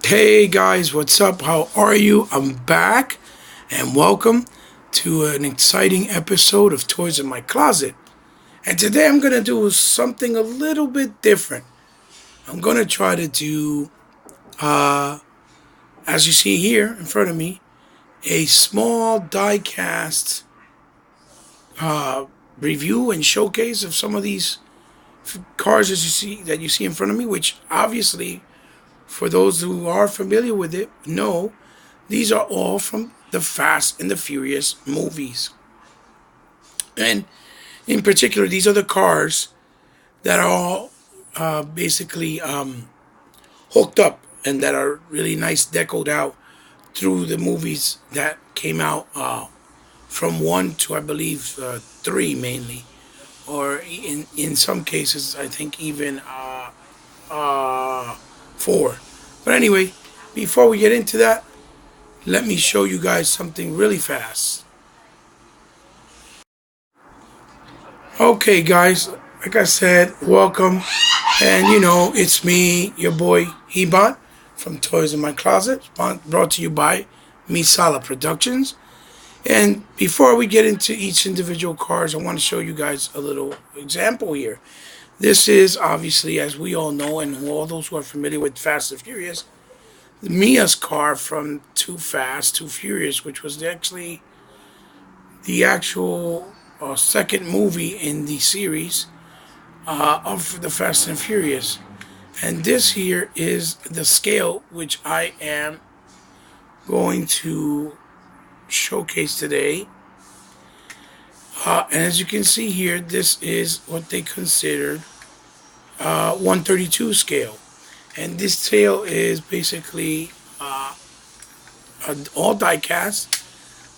Hey guys, what's up? How are you? I'm back and welcome to an exciting episode of Toys in My Closet. And today I'm going to do something a little bit different. I'm going to try to do, as you see here in front of me, a small die cast review and showcase of some of these cars that you see in front of me, which obviously, for those who are familiar with it, know these are all from the Fast and the Furious movies. And in particular, these are the cars that are all basically hooked up and that are really nice decoed out through the movies that came out from one to, I believe, three mainly. Or in some cases, I think even four. But anyway, before we get into that, let me show you guys something really fast. Okay, guys, like I said, welcome. And it's me, your boy Hebot from Toys in My Closet, brought to you by Misala Productions. And before we get into each individual cars, I want to show you guys a little example here. This is obviously, as we all know, and all those who are familiar with Fast and Furious, Mia's car from Too Fast, Too Furious, which was actually the actual second movie in the series of the Fast and Furious. And this here is the scale which I am going to showcase today. And as you can see here, this is what they considered 132 scale. And this scale is basically all die cast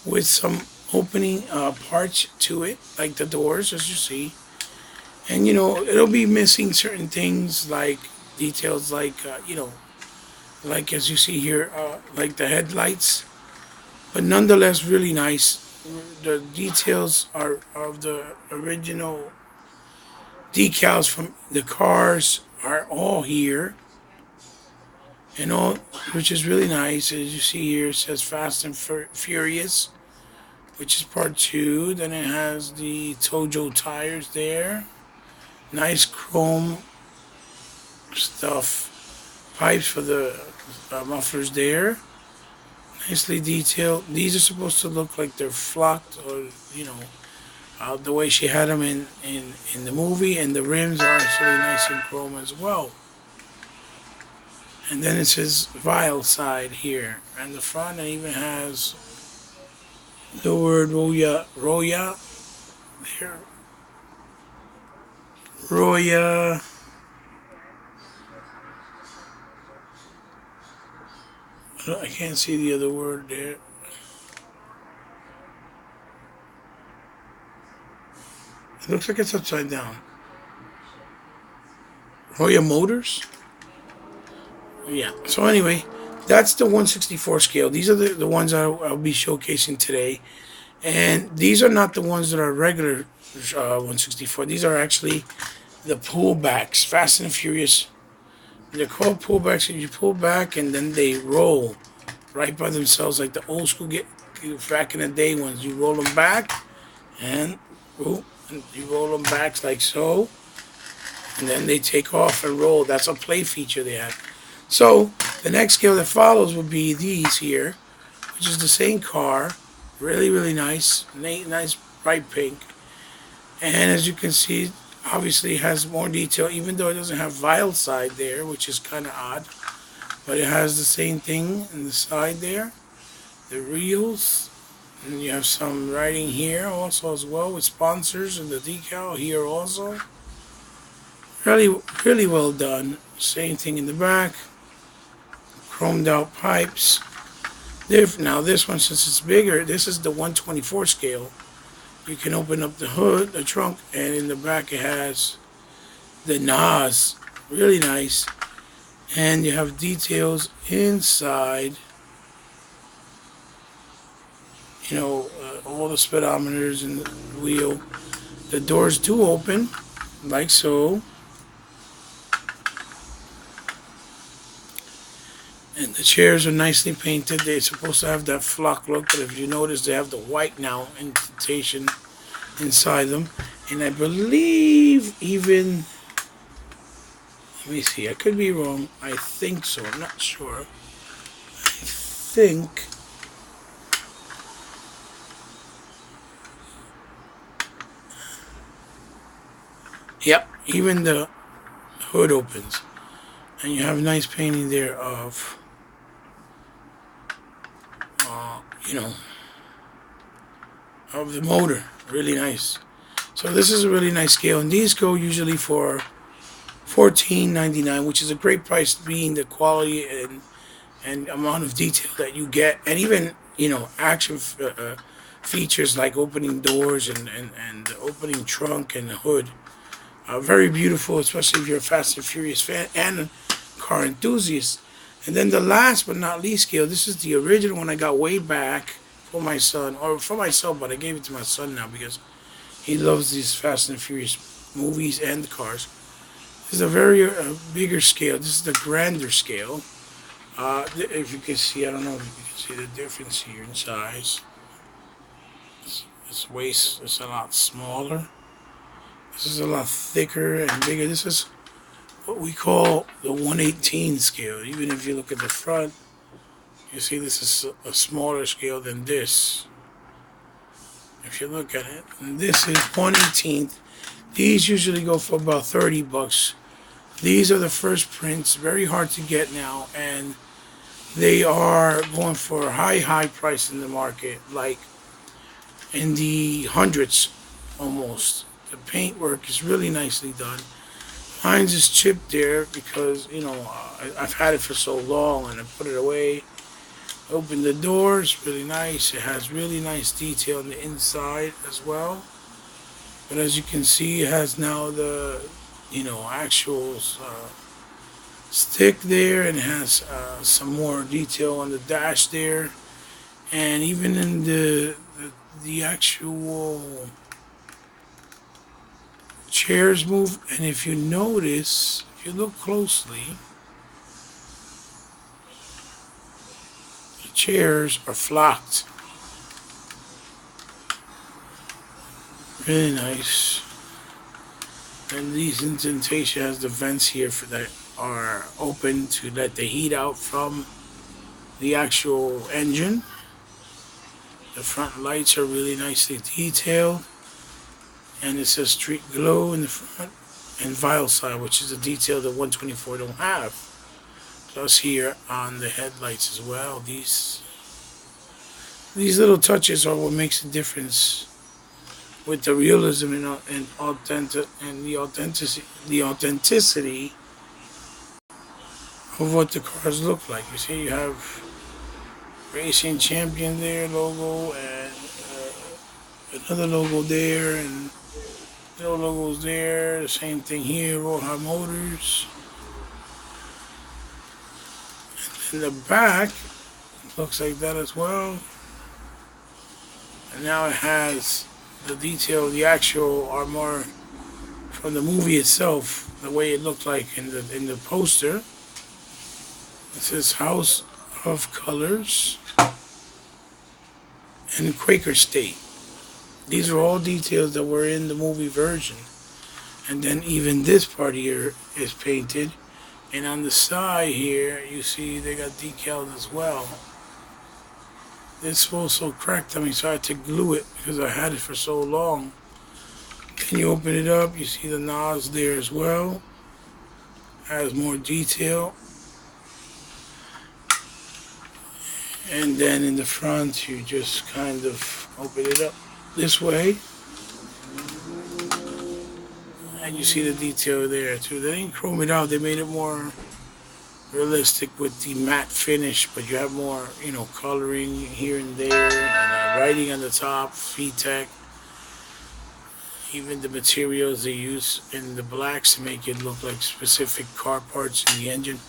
with some opening parts to it, like the doors, as you see. And it'll be missing certain things like details like as you see here, like the headlights. But nonetheless, really nice. The details are of the original decals from the cars are all here. And all, which is really nice. As you see here, it says Fast and Furious, which is part two. Then it has the Tojo tires there. Nice chrome stuff. Pipes for the mufflers there. Nicely detailed. These are supposed to look like they're flocked, or the way she had them in the movie. And the rims are actually nice and chrome as well. And then it says Vile side here. And the front, it even has the word Roya there. Roya. I can't see the other word there. It looks like it's upside down. Roya Motors? Yeah. So anyway, that's the 164 scale. These are the ones I'll be showcasing today. And these are not the ones that are regular 164. These are actually the pullbacks. Fast and Furious. They're called pullbacks, and you pull back and then they roll right by themselves, like the old school back in the day ones. You roll them back and you roll them back like so, and then they take off and roll. That's a play feature they have. So the next scale that follows would be these here, which is the same car. Really, really nice. Nice bright pink. And as you can see, obviously it has more detail, even though it doesn't have Vile side there, which is kind of odd. But it has the same thing in the side there. The reels. And you have some writing here also as well with sponsors and the decal here also. Really, really well done. Same thing in the back. Chromed out pipes. Now this one, since it's bigger, this is the 124 scale. You can open up the hood, the trunk, and in the back it has the NAS. Really nice. And you have details inside. All the speedometers and the wheel. The doors do open, like so. And the chairs are nicely painted. They're supposed to have that flock look, but if you notice, they have the white now indentation inside them. And I believe even, let me see, I could be wrong. I think so. I'm not sure. I think, yep, even the hood opens. And you have a nice painting there of, you know, of the motor. Really nice. So this is a really nice scale. And these go usually for $14.99, which is a great price, being the quality and amount of detail that you get, and even action features like opening doors and the opening trunk and the hood. Very beautiful, especially if you're a Fast and Furious fan and a car enthusiast. And then the last but not least scale, this is the original one I got way back for my son, or for myself, but I gave it to my son now because he loves these Fast and Furious movies and the cars. This is a very bigger scale. This is the grander scale. If you can see, I don't know if you can see the difference here in size. This waist is a lot smaller. This is a lot thicker and bigger. This is what we call the 118 scale. Even if you look at the front, you see this is a smaller scale than this. If you look at it, and this is 118th. These usually go for about $30. These are the first prints, very hard to get now, and they are going for a high price in the market, like in the hundreds almost. The paintwork is really nicely done. Mine's is chipped there because, I've had it for so long and I put it away. Open the doors, really nice. It has really nice detail on the inside as well. But as you can see, it has now the, actual stick there, and it has some more detail on the dash there. And even in the actual chairs move, and if you notice, if you look closely, the chairs are flocked. Really nice. And these indentation has the vents here for that are open to let the heat out from the actual engine. The front lights are really nicely detailed. And it says Street Glow in the front and Vial Side, which is a detail that 124 don't have. Plus here on the headlights as well. These little touches are what makes the difference with the realism and the authenticity of what the cars look like. You see, you have Racing Champion there logo, and another logo there, and no logos there. The same thing here, Road High Motors. And in the back, looks like that as well. And now it has the detail, the actual armor from the movie itself, the way it looked like in the poster. It says House of Colors and Quaker State. These are all details that were in the movie version. And then even this part here is painted. And on the side here, you see they got decals as well. This also cracked on me, so I had to glue it because I had it for so long. Then you open it up, you see the knobs there as well. Has more detail. And then in the front, you just kind of open it up this way. And you see the detail there too. They didn't chrome it out, they made it more realistic with the matte finish, but you have more, coloring here and there, and writing on the top, VTEC. Even the materials they use in the blacks to make it look like specific car parts in the engine.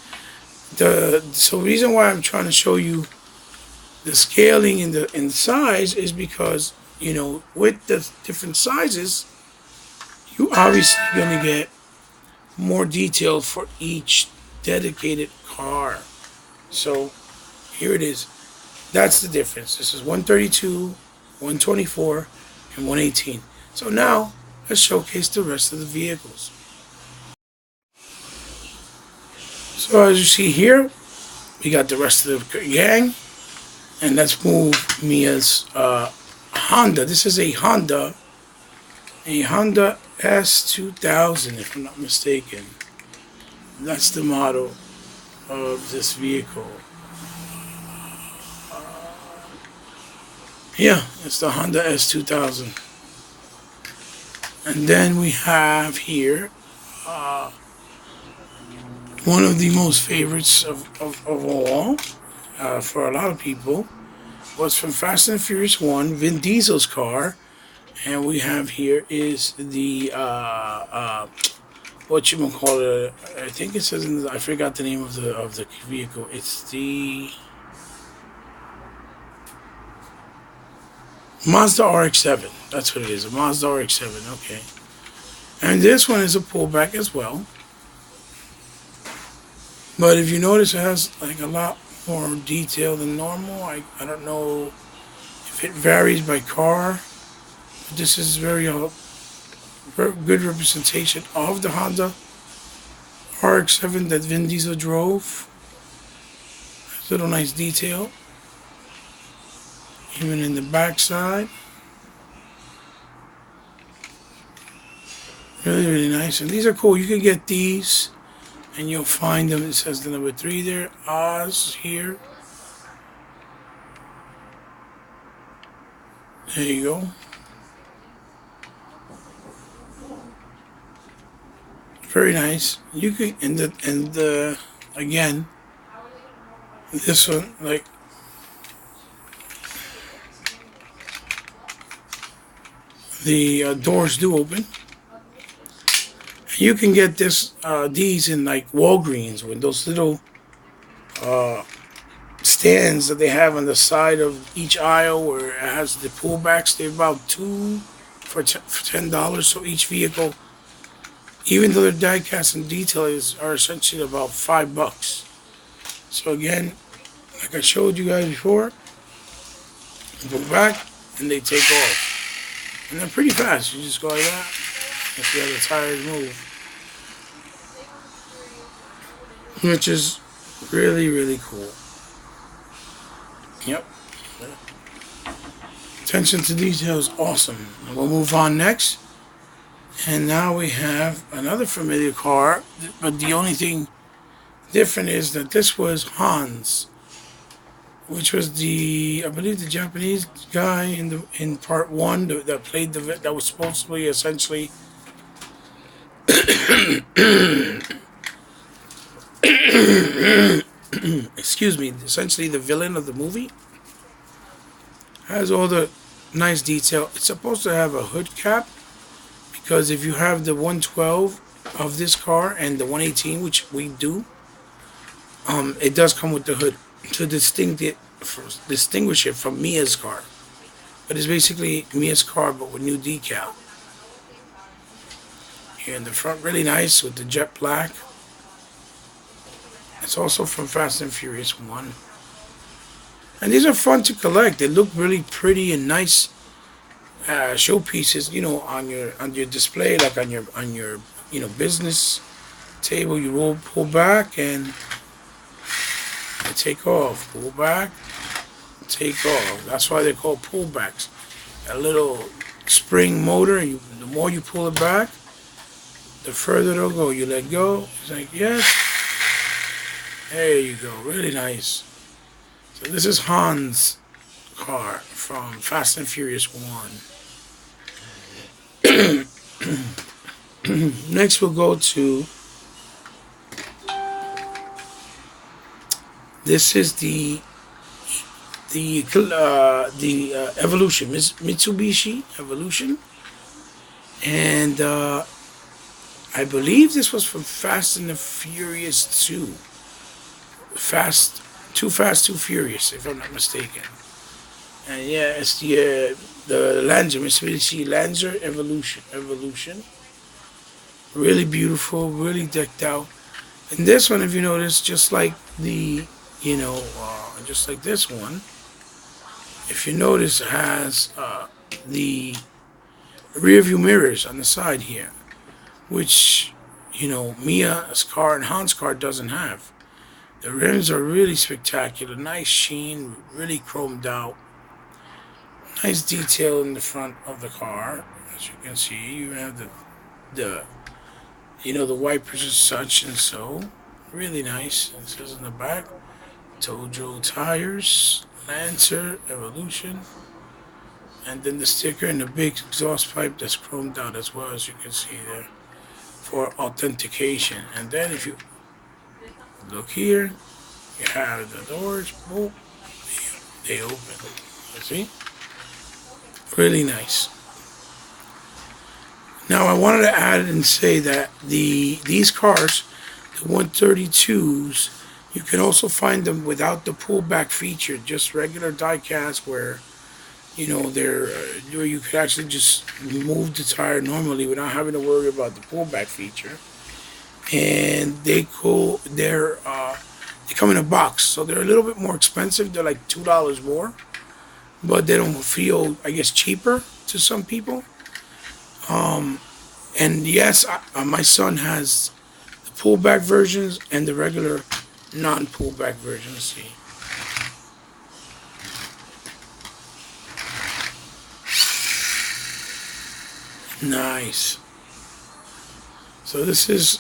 So reason why I'm trying to show you the scaling in the size is because, with the different sizes, you obviously going to get more detail for each dedicated car. So here it is. That's the difference. This is 132, 124, and 118. So now let's showcase the rest of the vehicles. So as you see here, we got the rest of the gang. And let's move Mia's Honda. This is a Honda S2000, if I'm not mistaken. That's the model of this vehicle. Yeah, it's the Honda S2000. And then we have here one of the most favorites of all for a lot of people was from Fast and Furious 1, Vin Diesel's car. And we have here is the what you call it? I think it says I forgot the name of the vehicle. It's the Mazda RX-7. That's what it is. A Mazda RX-7. Okay. And this one is a pullback as well. But if you notice, it has like a lot more detail than normal. I don't know if it varies by car. But this is very good representation of the Honda RX-7 that Vin Diesel drove. Little nice detail. Even in the backside. Really, really nice. And these are cool. You can get these and you'll find them. It says the number 3 there. Oz here. There you go. Very nice. You can and again, this one like the doors do open. You can get these in like Walgreens with those little stands that they have on the side of each aisle where it has the pullbacks. They're about two for $10. So each vehicle, even though their die-cast and detail are essentially about $5. So again, like I showed you guys before, you go back and they take off. And they're pretty fast. You just go like that and see how the tires move. Which is really, really cool. Yep. Attention to detail is awesome. We'll move on next. And now we have another familiar car, but the only thing different is that this was Hans, which was I believe the Japanese guy in part 1 that played that was supposed to be essentially excuse me, essentially the villain of the movie. Has all the nice detail. It's supposed to have a hood cap because if you have the 112 of this car and the 118, which we do, it does come with the hood to distinguish it from Mia's car. But it's basically Mia's car but with new decal. Here in the front, really nice with the jet black. It's also from Fast and Furious 1. And these are fun to collect. They look really pretty and nice showpieces, on your display, like on your business table. You pull back and you take off. Pull back, take off. That's why they're called pullbacks. A little spring motor. The more you pull it back, the further it'll go. You let go. It's like yes. There you go. Really nice. So this is Hans' car from Fast and Furious 1. Next we'll go to, this is the Evolution, Mitsubishi Evolution. And I believe this was from Fast and the Furious 2. Too Fast, Too Furious, if I'm not mistaken. And yeah, it's the Lancer, Mitsubishi Lancer Evolution. Really beautiful, really decked out. And this one, if you notice, just like the just like this one. If you notice, it has the rear view mirrors on the side here, which Mia's car and Han's car doesn't have. The rims are really spectacular, nice sheen, really chromed out, nice detail in the front of the car. As you can see, you have the the wipers as such, and so really nice. It says in the back, Tojo tires, Lancer Evolution, and then the sticker and the big exhaust pipe that's chromed out as well, as you can see there, for authentication. And then if you look here, you have the doors, boom, they open. You see? Really nice. Now I wanted to add and say that these cars, the 132s, you can also find them without the pullback feature, just regular die-cast where where you could actually just move the tire normally without having to worry about the pullback feature. And they come in a box, so they're a little bit more expensive. They're like $2 more, but they don't feel, I guess, cheaper to some people. And yes, my son has the pullback versions and the regular non-pullback version. Let's see. Nice. So this is,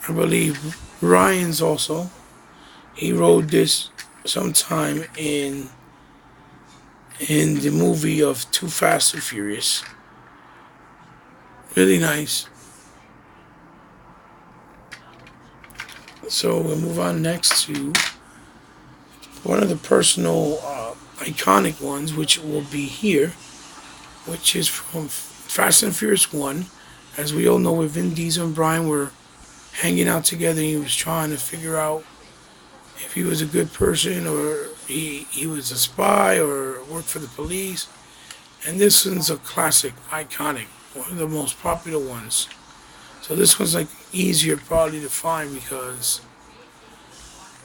I believe, Ryan's also. He rode this sometime in the movie of Too Fast and Furious. Really nice. So we'll move on next to one of the personal iconic ones, which will be here, which is from Fast and Furious 1. As we all know, with Vin Diesel and Brian were hanging out together, he was trying to figure out if he was a good person or he was a spy or worked for the police. And this one's a classic, iconic, one of the most popular ones. So this one's like easier probably to find because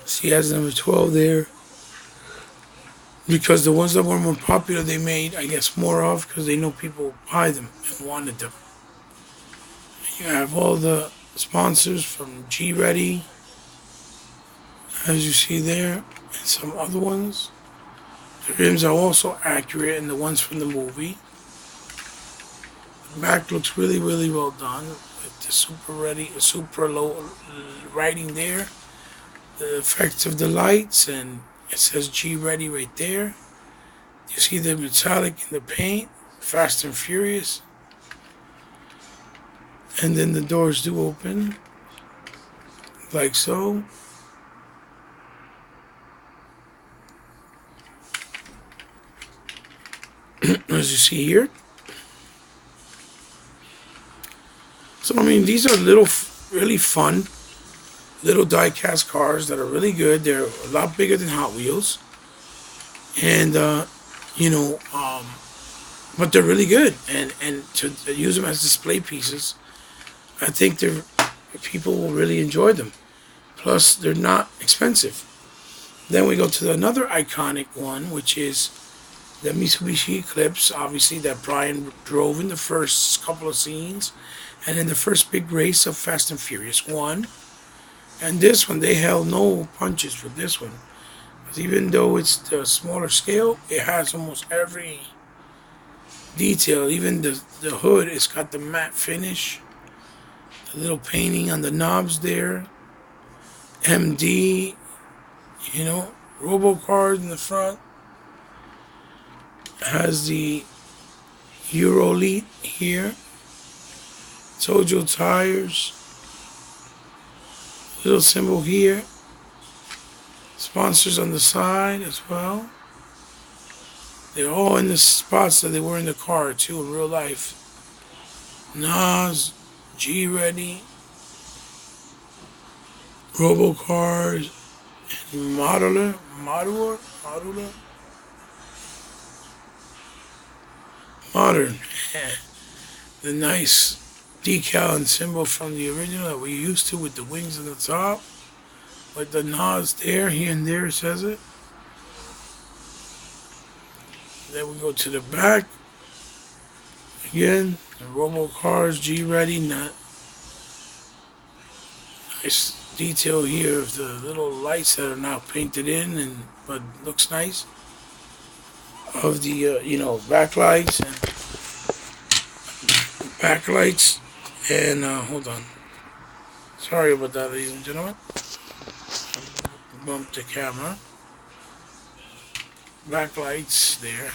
see, he has number 12 there. Because the ones that were more popular, they made, I guess, more of because they know people buy them and wanted them. You have all the sponsors from G Ready, as you see there, and some other ones. The rims are also accurate, and the ones from the movie. The back looks really, really well done with the super low writing there. The effects of the lights, and it says G Ready right there. You see the metallic in the paint, Fast and Furious. And then the doors do open, like so. As you see here. So, I mean, these are really fun, little die-cast cars that are really good. They're a lot bigger than Hot Wheels. And, but they're really good. And to use them as display pieces, I think people will really enjoy them. Plus, they're not expensive. Then we go to another iconic one, which is the Mitsubishi Eclipse, obviously, that Brian drove in the first couple of scenes and in the first big race of Fast and Furious 1. And this one, they held no punches with this one. Because even though it's the smaller scale, it has almost every detail. Even the hood, it's got the matte finish. The little painting on the knobs there. MD, Robo card in the front. Has the Eurolead here. Tojo tires. Little symbol here. Sponsors on the side as well. They're all in the spots that they were in the car too in real life. Nas, G Ready, Robo cars, and Modular. Modern. The nice decal and symbol from the original that we used to with the wings on the top. with the nods there, here and there, it says it. Then we go to the back. Again, the Robo Cars G Ready. Not nice detail here of the little lights that are now painted in, and but looks nice. Of the backlights and hold on. Sorry about that, ladies and gentlemen. Bump the camera. Backlights there.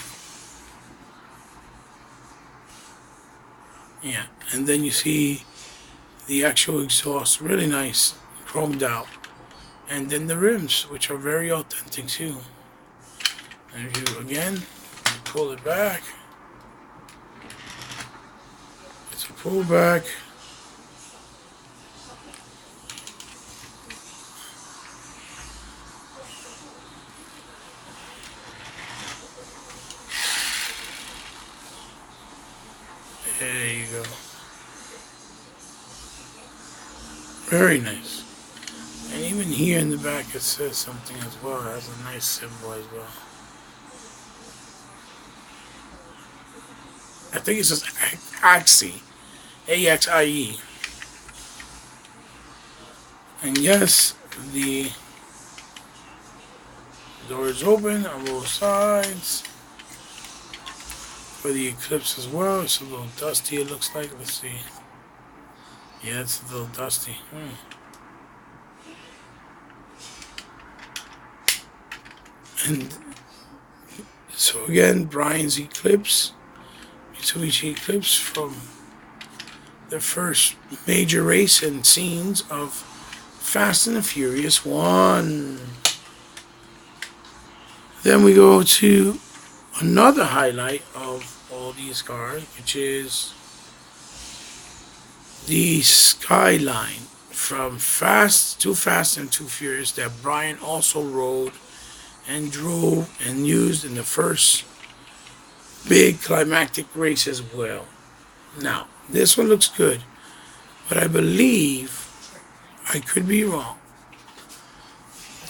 Yeah, and then you see the actual exhaust, really nice, chromed out. And then the rims, which are very authentic too. And if you, again, you pull it back. It's a pull back. There you go. Very nice. And even here in the back it says something as well. It has a nice symbol as well. I think it says AXIE. AXIE. And yes, the door is open on both sides. For the Eclipse as well. It's a little dusty, it looks like. Let's see. Yeah, it's a little dusty. And so again, Brian's Eclipse, Mitsubishi Eclipse from the first major race and scenes of Fast and the Furious 1. Then we go to another highlight of all these cars, which is the Skyline from Too Fast and Too Furious that Brian also rode and drove and used in the first big climactic race as well. Now, this one looks good, but I believe, I could be wrong,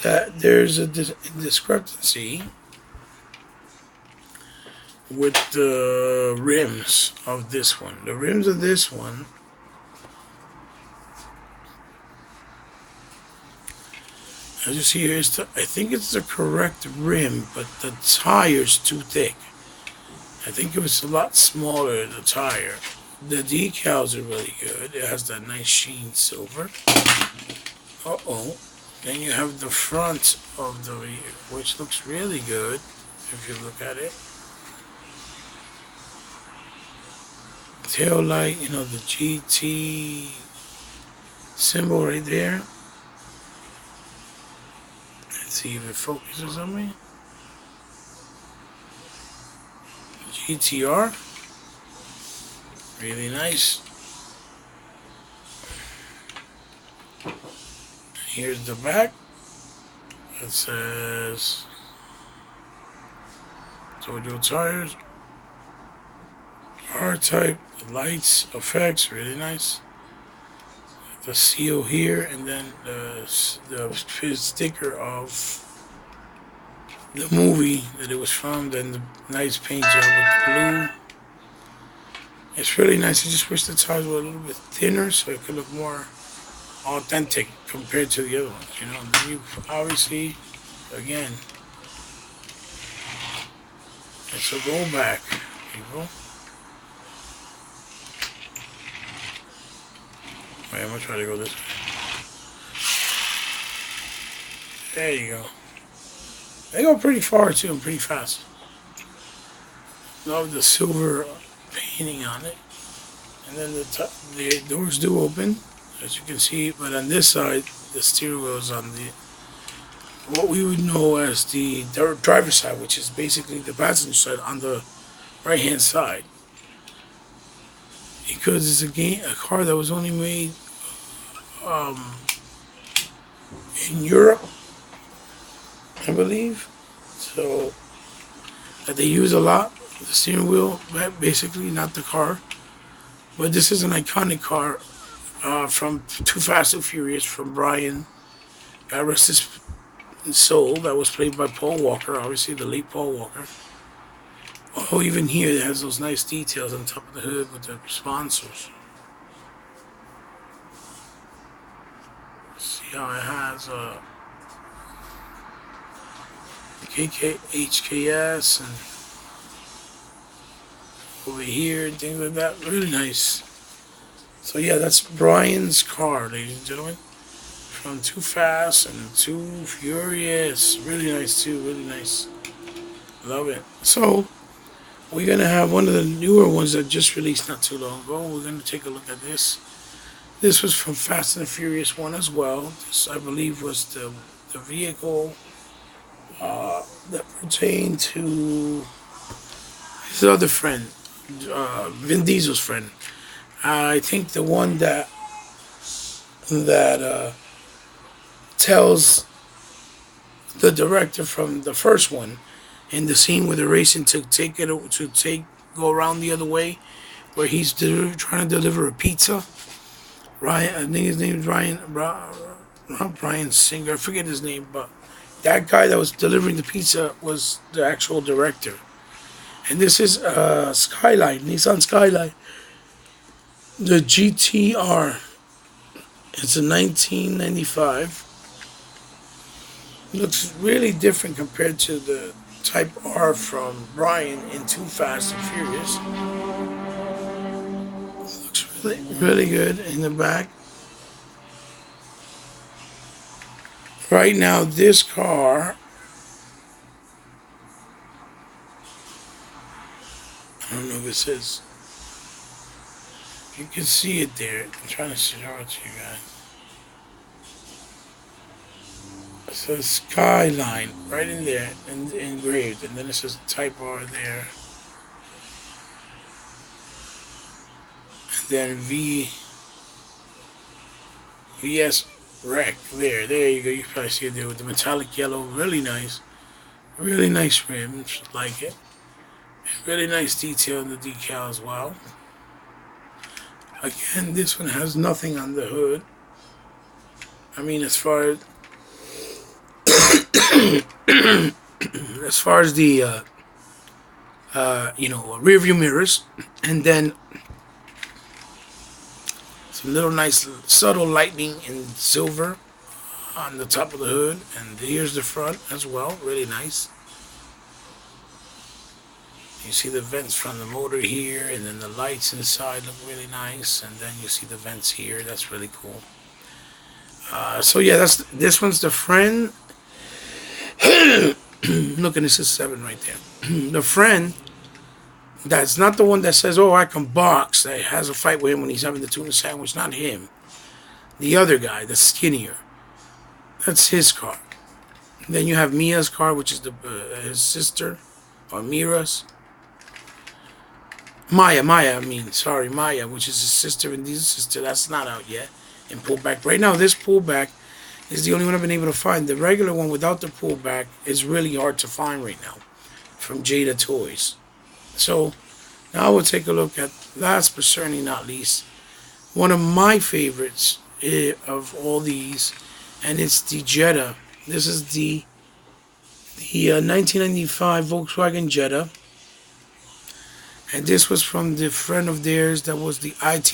that there's a discrepancy with the rims of this one. The rims of this one, as you see here, I think it's the correct rim, but the tire's too thick. I think it was a lot smaller, the tire. The decals are really good. It has that nice sheen silver. Uh-oh. Then you have the front of the vehicle, which looks really good if you look at it. Tail light, the GT symbol right there. Let's see if it focuses on me. GTR. Really nice. Here's the back. It says Toyo tires. R-type, lights, effects, really nice. The seal here, and then the sticker of the movie that it was from, and the nice paint job with the blue. It's really nice. I just wish the tires were a little bit thinner so it could look more authentic compared to the other ones, And then you obviously, again, it's a rollback, people. Wait, I'm gonna try to go this way. There you go. They go pretty far too, and pretty fast. Love the silver painting on it. And then the doors do open, as you can see. But on this side, the steering wheel is on what we would know as the driver's side, which is basically the passenger side on the right-hand side. Because it's a car that was only made in Europe, I believe. So that they use a lot. The steering wheel, basically, not the car. But this is an iconic car from Too Fast and Furious from Brian God rest his soul. That was played by Paul Walker, obviously the late Paul Walker. Oh, even here it has those nice details on top of the hood with the sponsors. See how it has HKS and over here and things like that. Really nice. So yeah, that's Brian's car, ladies and gentlemen. From Too Fast and Too Furious. Really nice too, really nice. Love it. So we're gonna have one of the newer ones that just released not too long ago. We're gonna take a look at this. This was from Fast and Furious 1 as well. This, I believe, was the vehicle that pertained to his other friend, Vin Diesel's friend. I think the one that tells the director from the first one in the scene where they're racing to go around the other way, where he's trying to deliver a pizza. Ryan, I think his name is not Brian Singer. I forget his name, but that guy that was delivering the pizza was the actual director. And this is Skyline, Nissan Skyline, the GTR. It's a 1995. Looks really different compared to the Type R from Brian in Too Fast and Furious. Looks really, really good in the back. Right now, this car, I don't know if it says, you can see it there. I'm trying to show it to you guys. It says Skyline right in there, engraved, and then it says Type R there. And then VS Rec there. There you go. You can probably see it there with the metallic yellow. Really nice. Really nice rims. Like it. Really nice detail in the decal as well. Again, this one has nothing on the hood. I mean, as far as the rear view mirrors, and then some little nice subtle lighting in silver on the top of the hood, and here's the front as well. Really nice. You see the vents from the motor here, and then the lights inside look really nice, and then you see the vents here. That's really cool. So yeah, this one's the friend. Look, and this is 7 right there. The friend that's not the one that says, "Oh, I can box," that has a fight with him when he's having the tuna sandwich. Not him. The other guy, the skinnier. That's his car. Then you have Mia's car, which is his sister, or Mira's. Maya, which is his sister and Diesel's sister. That's not out yet. And pullback. Right now, this pullback is the only one I've been able to find. The regular one without the pullback is really hard to find right now from Jada Toys. So now we'll take a look at, last but certainly not least, one of my favorites of all these, and it's the Jetta. This is the 1995 Volkswagen Jetta. And this was from the friend of theirs that was the IT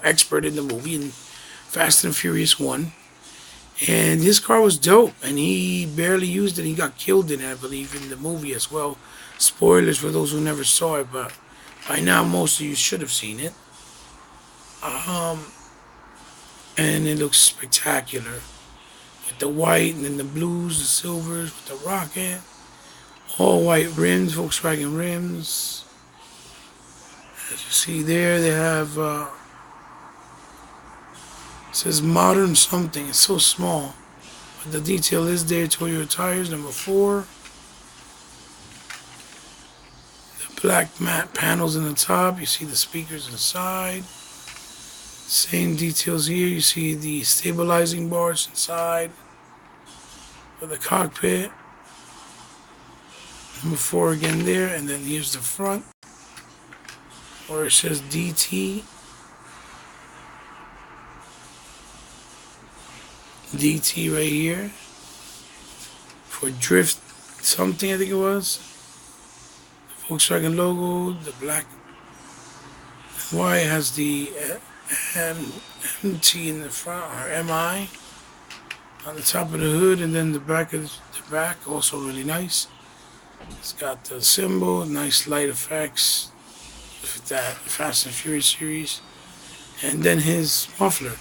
expert in the movie in Fast and Furious 1. And his car was dope, and he barely used it. He got killed in it, I believe, in the movie as well. Spoilers for those who never saw it, but by now most of you should have seen it. And it looks spectacular. With the white, and then the blues, the silvers, with the rocket. All white rims, Volkswagen rims. As you see there, they have, it says modern something. It's so small. But the detail is there. Toyota tires, number 4. The black matte panels in the top. You see the speakers inside. Same details here. You see the stabilizing bars inside for the cockpit. Number 4 again there, and then here's the front where it says DT. DT right here for drift something, I think it was. The Volkswagen logo, the black and white has the MT in the front, or MI on the top of the hood, and then the back of the back also really nice. It's got the symbol, nice light effects with that Fast and Furious series, and then his muffler.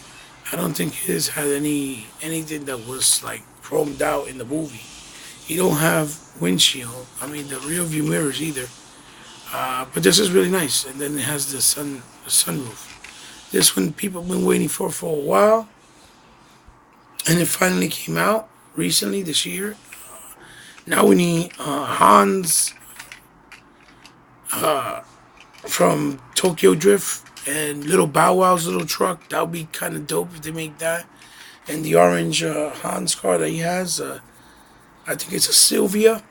I don't think his had anything that was like chromed out in the movie. He don't have windshield. I mean the rear view mirrors either. But this is really nice, and then it has the sunroof. This one people have been waiting for a while, and it finally came out recently this year. Now we need Hans from Tokyo Drift and Little Bow Wow's little truck. That would be kind of dope if they make that. And the orange Hans car that he has, I think it's a Sylvia,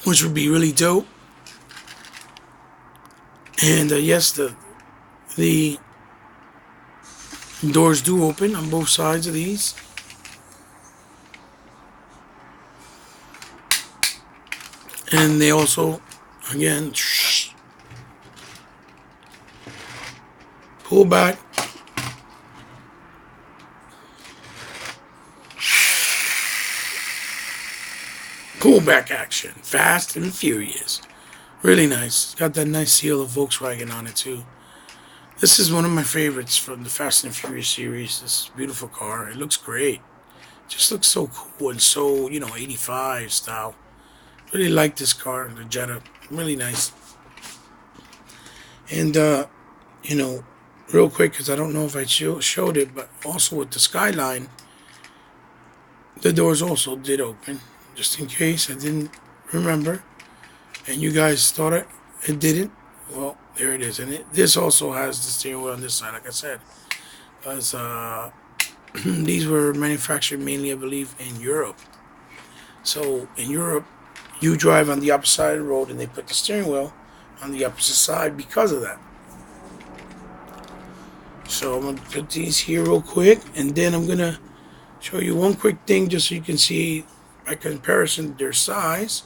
which would be really dope. And yes, the doors do open on both sides of these. And they also, again, pull back. Pull back action. Fast and Furious. Really nice. It's got that nice seal of Volkswagen on it too. This is one of my favorites from the Fast and Furious series. This beautiful car. It looks great. Just looks so cool and so, 85 style. Really like this car, the Jada. Really nice. And, real quick, because I don't know if I showed it, but also with the Skyline, the doors also did open. Just in case I didn't remember. And you guys thought it didn't. Well, there it is. And this also has the steering wheel on this side, like I said. Because these were manufactured mainly, I believe, in Europe. So in Europe, you drive on the opposite side of the road and they put the steering wheel on the opposite side because of that. So I'm going to put these here real quick, and then I'm going to show you one quick thing just so you can see by comparison their size.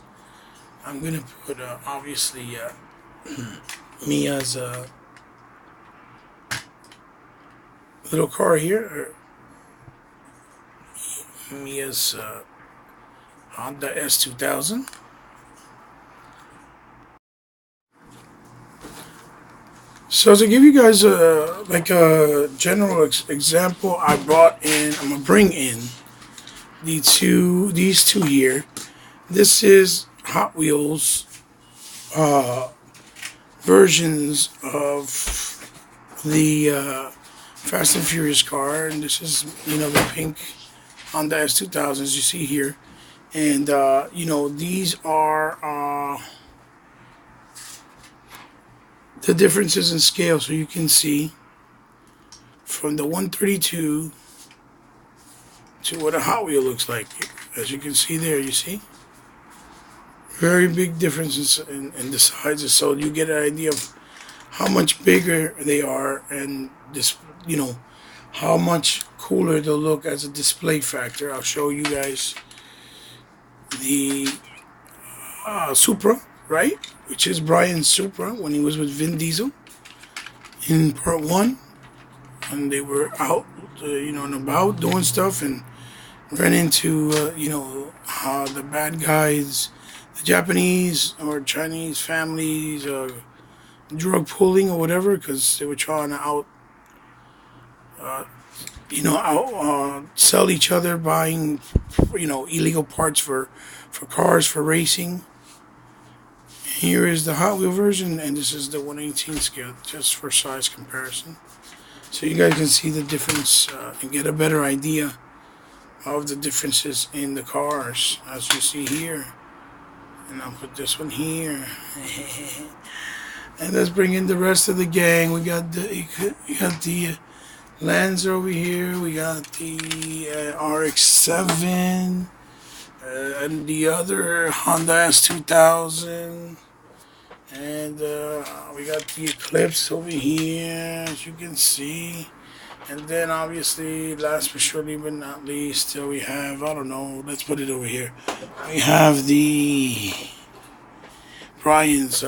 I'm going to put obviously Mia's little car here, or Mia's Honda S2000. So to give you guys a general example, I'm gonna bring in these two here. This is Hot Wheels versions of the Fast and Furious car, and this is the pink Honda S2000s you see here, and these are the differences in scale, so you can see from the 132 to what a Hot Wheel looks like. As you can see there, you see very big differences in the sizes, so you get an idea of how much bigger they are, and this how much cooler they'll look as a display factor. I'll show you guys the Supra, right? Which is Brian's Supra when he was with Vin Diesel in part 1. And they were out, and about doing stuff, and ran into, the bad guys, the Japanese or Chinese families, drug pulling or whatever, because they were trying to sell each other, buying, illegal parts for cars for racing. Here is the Hot Wheel version, and this is the 118 scale, just for size comparison. So you guys can see the difference and get a better idea of the differences in the cars, as you see here. And I'll put this one here. And let's bring in the rest of the gang. We got the Lancer over here. We got the RX-7 and the other Honda S2000. And we got the Eclipse over here, as you can see. And then obviously, last but surely but not least, we have, I don't know, let's put it over here. We have the Brian's,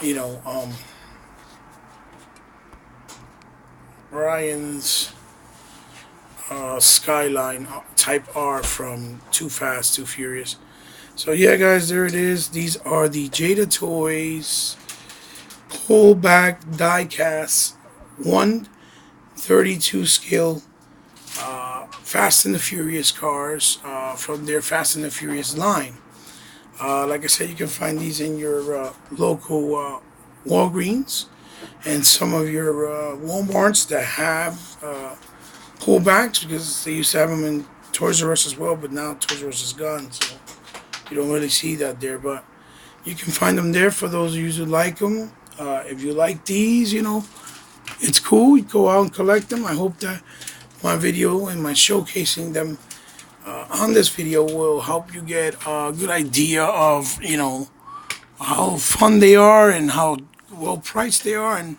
you know, um, Brian's Skyline Type R from Too Fast, Too Furious. So yeah, guys, there it is. These are the Jada Toys pullback diecast 132 scale Fast and the Furious cars from their Fast and the Furious line. Like I said, you can find these in your local Walgreens and some of your Walmarts that have pullbacks, because they used to have them in Toys R Us as well, but now Toys R Us is gone, so you don't really see that there. But you can find them there for those of you who like them. If you like these, it's cool. You go out and collect them. I hope that my video and my showcasing them on this video will help you get a good idea of, how fun they are and how well priced they are, and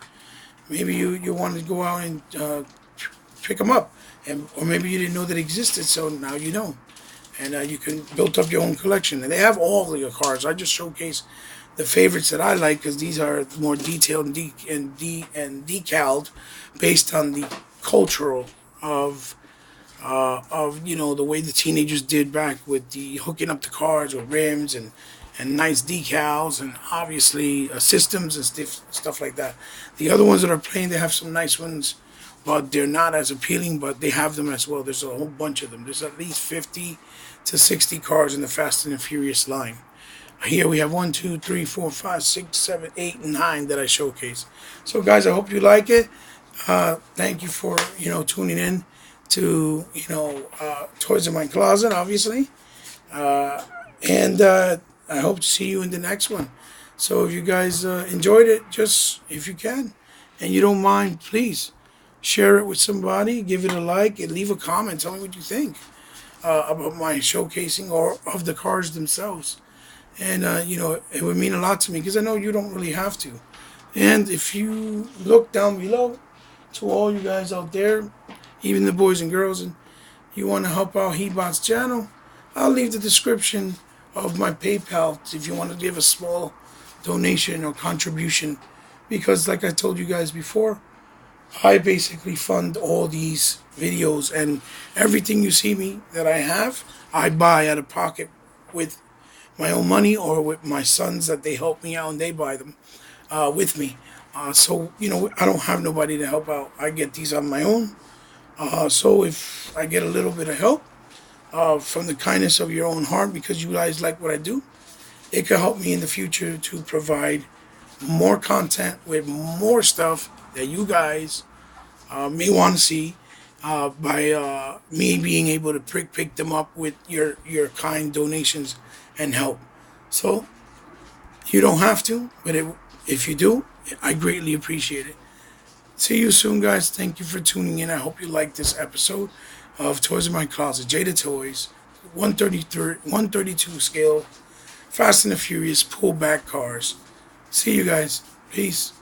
maybe you want to go out and pick them up, or maybe you didn't know that existed, so now you know, and you can build up your own collection. And they have all of your cars. I just showcase the favorites that I like, because these are more detailed and decaled based on the cultural of the way the teenagers did back with the hooking up the cars with rims and nice decals, and obviously systems and stuff like that. The other ones that are playing, they have some nice ones, but they're not as appealing, but they have them as well. There's a whole bunch of them. There's at least 50 to 60 cars in the Fast and the Furious line. Here we have 1, 2, 3, 4, 5, 6, 7, 8, and 9 that I showcase. So guys, I hope you like it. Thank you for tuning in to Toys in My Closet, obviously, and I hope to see you in the next one. So if you guys enjoyed it, just if you can, and you don't mind, please share it with somebody, give it a like, and leave a comment. Tell me what you think about my showcasing or of the cars themselves. And it would mean a lot to me, because I know you don't really have to. And if you look down below, to all you guys out there, even the boys and girls, and you want to help out Hebot's channel, I'll leave the description of my PayPal if you want to give a small donation or contribution, because like I told you guys before, I basically fund all these videos, and everything you see me that I have, I buy out of pocket with my own money, or with my sons that they help me out and they buy them with me. So I don't have nobody to help out. I get these on my own. So if I get a little bit of help from the kindness of your own heart, because you guys like what I do, it could help me in the future to provide more content with more stuff that you guys may want to see, by me being able to pick them up with your kind donations and help. So you don't have to, but if you do, I greatly appreciate it. See you soon, guys. Thank you for tuning in. I hope you liked this episode of Toys in My Closet. Jada Toys, 132 scale, Fast and the Furious pullback cars. See you guys. Peace.